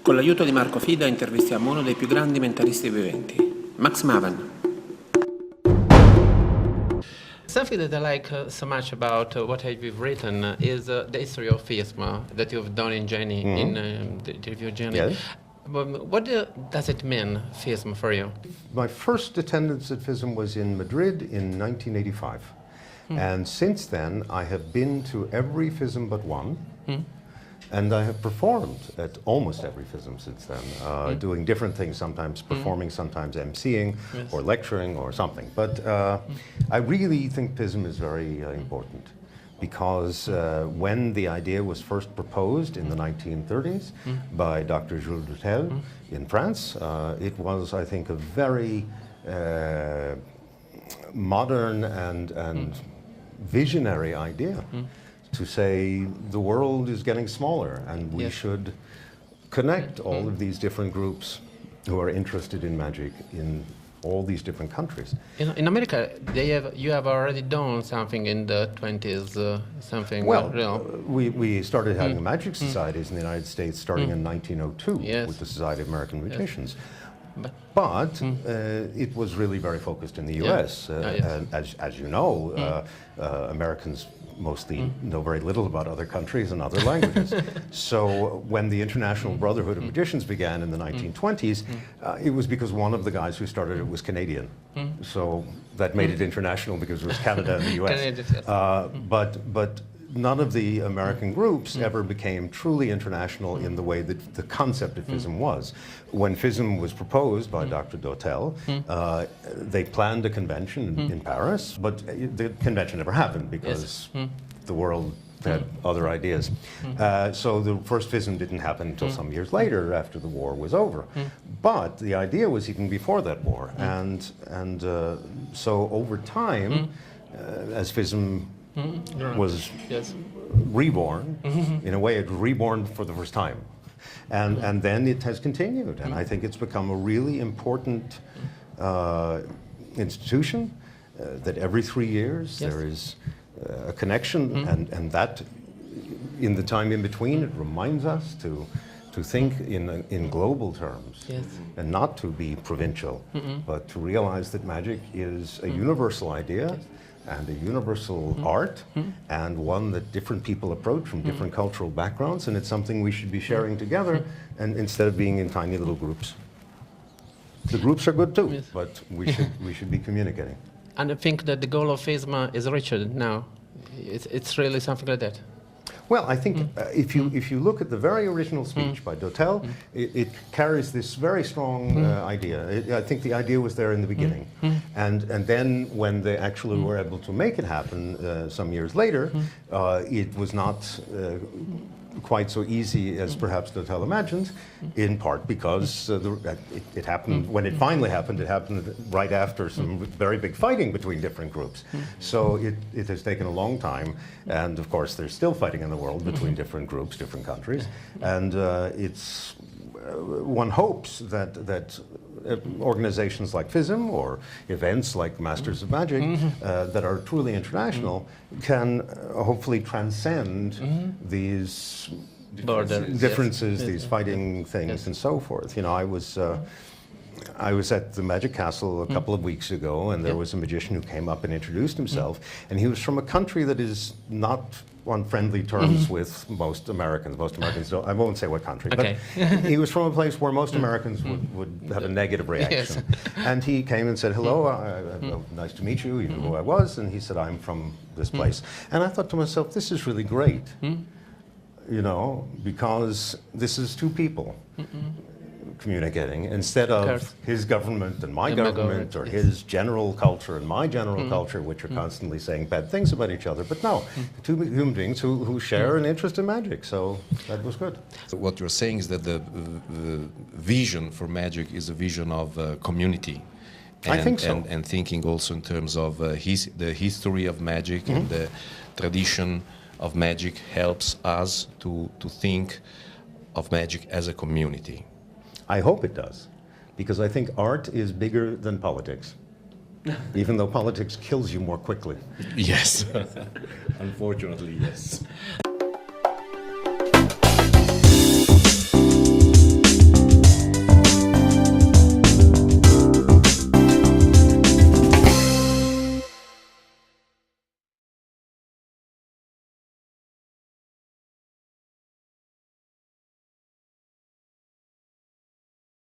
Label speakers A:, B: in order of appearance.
A: Con l'aiuto di Marco Fida intervistiamo uno dei più grandi mentalisti viventi, Max Maven. Something that I like so much about what you've written is the history of Fism that you've done in Jenny, in the review Jenny.
B: Yes.
A: What does it mean, Fism, for you?
B: My first attendance at Fism was in Madrid in 1985. And since then, I have been to every Fism but one. And I have performed at almost every Fism since then, doing different things, sometimes performing, sometimes emceeing, or lecturing, or something. But I really think Fism is very important, because when the idea was first proposed in the 1930s by Dr. Jules Dutel in France, it was, I think, a very modern and visionary idea. To say the world is getting smaller and we should connect all of these different groups who are interested in magic in all these different countries.
A: In America, you have already done something in the 20s, something real.
B: We started having magic societies in the United States starting in 1902 with the Society of American Magicians. But it was really very focused in the U.S. And as you know, Americans mostly know very little about other countries and other languages. So when the International Brotherhood of Magicians began in the 1920s, it was because one of the guys who started it was Canadian. So that made it international because it was Canada and the U.S. But none of the American groups ever became truly international in the way that the concept of Fism was. When Fism was proposed by Dr. Dutel, they planned a convention in Paris, but the convention never happened because the world had other ideas. So the first Fism didn't happen until some years later, after the war was over. But the idea was even before that war. And so over time, as Fism was reborn, in a way it was reborn for the first time. And then it has continued, and I think it's become a really important institution, that every 3 years there is a connection, and that in the time in between it reminds us to think in global terms, and not to be provincial, but to realize that magic is a universal idea, and a universal art, and one that different people approach from different cultural backgrounds, and it's something we should be sharing together, and instead of being in tiny little groups. The groups are good too, but we should be communicating.
A: And I think that the goal of Fism is reached now. It's really something like that.
B: Well, I think if you look at the very original speech by Dutel, it carries this very strong idea. I think the idea was there in the beginning, and then when they actually were able to make it happen some years later, it was not quite so easy as perhaps Dutel imagined, in part because it happened, when it finally happened, it happened right after some very big fighting between different groups. So it has taken a long time, and of course there's still fighting in the world between different groups, different countries, and one hopes that organizations like Fism or events like Masters of Magic that are truly international can hopefully transcend these differences, these fighting things and so forth. You know, I was at the Magic Castle a couple of weeks ago, and there was a magician who came up and introduced himself, and he was from a country that is not on friendly terms with most Americans. Most Americans don't, I won't say what country, but he was from a place where most Americans would have a negative reaction. And he came and said, hello, nice to meet you, you knew who I was, and he said, I'm from this place. And I thought to myself, this is really great, you know, because this is two people communicating, instead of his government and my government, or his general culture and my general culture, which are constantly saying bad things about each other. But no, two human beings who share an interest in magic, so that was good.
C: What you're saying is that the vision for magic is a vision of community. And,
B: I think so.
C: And thinking also in terms of the history of magic and the tradition of magic helps us to think of magic as a community.
B: I hope it does, because I think art is bigger than politics, even though politics kills you more quickly.
C: Yes, unfortunately, yes.